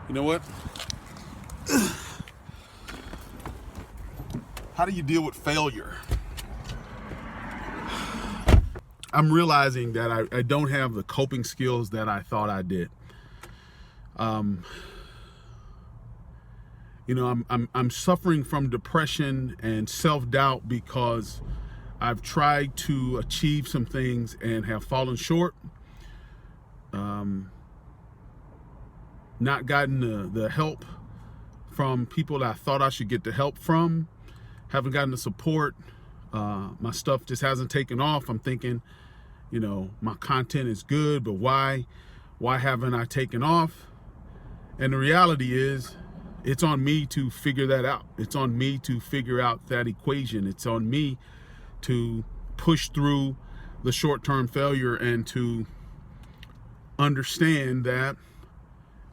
You know what? How do you deal with failure? I'm realizing that I don't have the coping skills that I thought I did. I'm suffering from depression and self-doubt because I've tried to achieve some things and have fallen short. Not gotten the help from people that I thought I should get the help from. Haven't gotten the support. My stuff just hasn't taken off. I'm thinking, my content is good, but why haven't I taken off? And the reality is, it's on me to figure that out. It's on me to figure out that equation. It's on me to push through the short-term failure and to understand that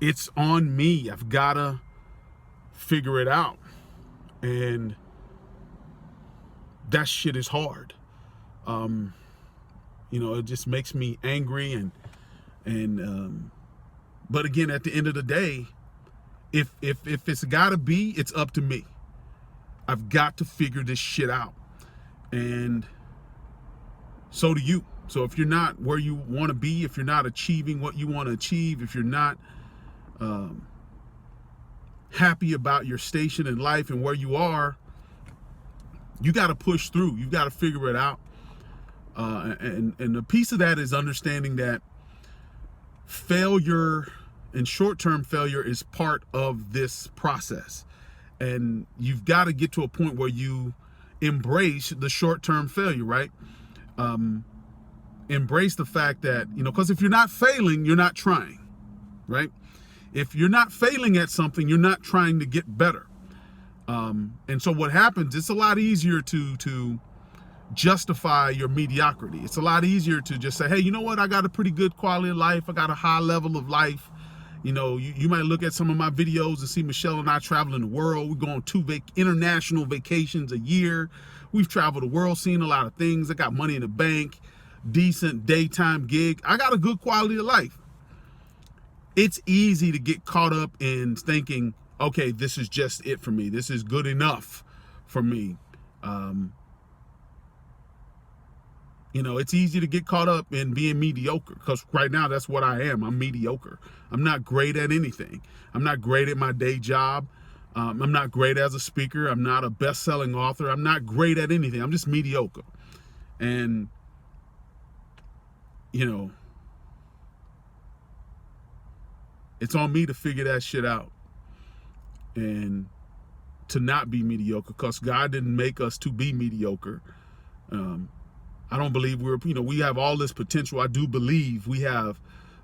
it's on me. I've got to figure it out. And that shit is hard. It just makes me angry but again, at the end of the day, if it's gotta be, it's up to me. I've got to figure this shit out. And so do you. So if you're not where you want to be, if you're not achieving what you want to achieve, if you're not happy about your station in life and where you are, you got to push through. You got to figure it out. And a piece of that is understanding that failure and short-term failure is part of this process. And you've got to get to a point where you embrace the short-term failure, right? Embrace the fact that, because if you're not failing, you're not trying, right? If you're not failing at something, you're not trying to get better. And so what happens, it's a lot easier to justify your mediocrity. It's a lot easier to just say, hey, you know what? I got a pretty good quality of life. I got a high level of life. You might look at some of my videos and see Michelle and I traveling the world. We're going 2 international vacations a year. We've traveled the world, seen a lot of things. I got money in the bank, decent daytime gig. I got a good quality of life. It's easy to get caught up in thinking, okay, this is just it for me. This is good enough for me. It's easy to get caught up in being mediocre, because right now that's what I am. I'm mediocre. I'm not great at anything. I'm not great at my day job. I'm not great as a speaker. I'm not a best-selling author. I'm not great at anything. I'm just mediocre. And, it's on me to figure that shit out and to not be mediocre, because God didn't make us to be mediocre. I don't believe we have all this potential. I do believe we have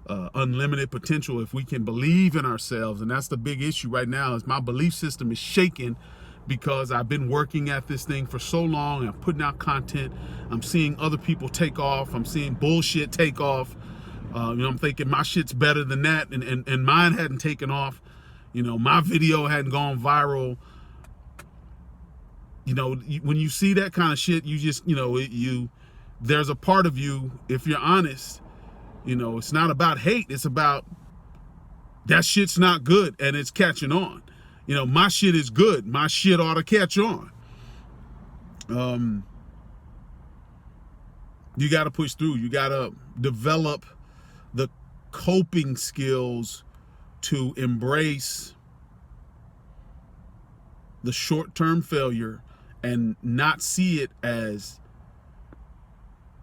unlimited potential if we can believe in ourselves. And that's the big issue right now, is my belief system is shaken because I've been working at this thing for so long. I'm putting out content. I'm seeing other people take off. I'm seeing bullshit take off. I'm thinking my shit's better than that. And mine hadn't taken off. My video hadn't gone viral. When you see that kind of shit, you just, there's a part of you, if you're honest, it's not about hate. It's about that shit's not good and it's catching on. My shit is good. My shit ought to catch on. You got to push through. You got to develop the coping skills to embrace the short-term failure and not see it as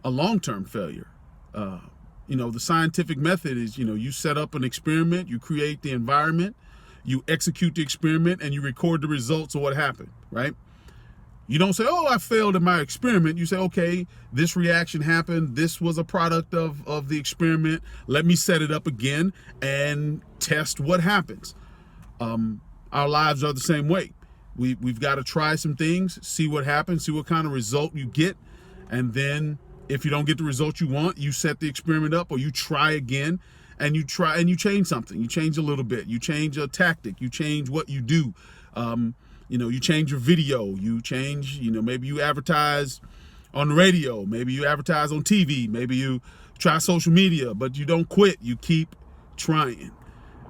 a long-term failure. The scientific method is, you set up an experiment, you create the environment, you execute the experiment, and you record the results of what happened, right? You don't say, oh, I failed in my experiment. You say, okay, this reaction happened. This was a product of the experiment. Let me set it up again and test what happens. Our lives are the same way. We've got to try some things, see what happens, see what kind of result you get. And then if you don't get the result you want, you set the experiment up, or you try again, and you try and you change something. You change a little bit. You change a tactic. You change what you do. You change your video. You change, maybe you advertise on the radio. Maybe you advertise on TV. Maybe you try social media, but you don't quit. You keep trying.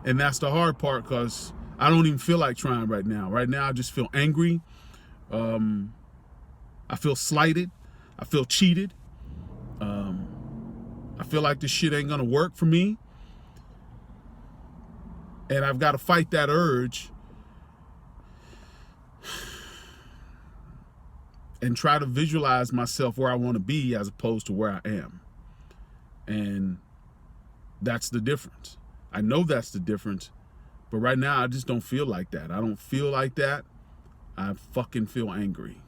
And that's the hard part, because I don't even feel like trying right now. Right now, I just feel angry. I feel slighted. I feel cheated. I feel like this shit ain't gonna work for me. And I've got to fight that urge and try to visualize myself where I want to be as opposed to where I am. And that's the difference. I know that's the difference, but right now I just don't feel like that. I don't feel like that. I fucking feel angry.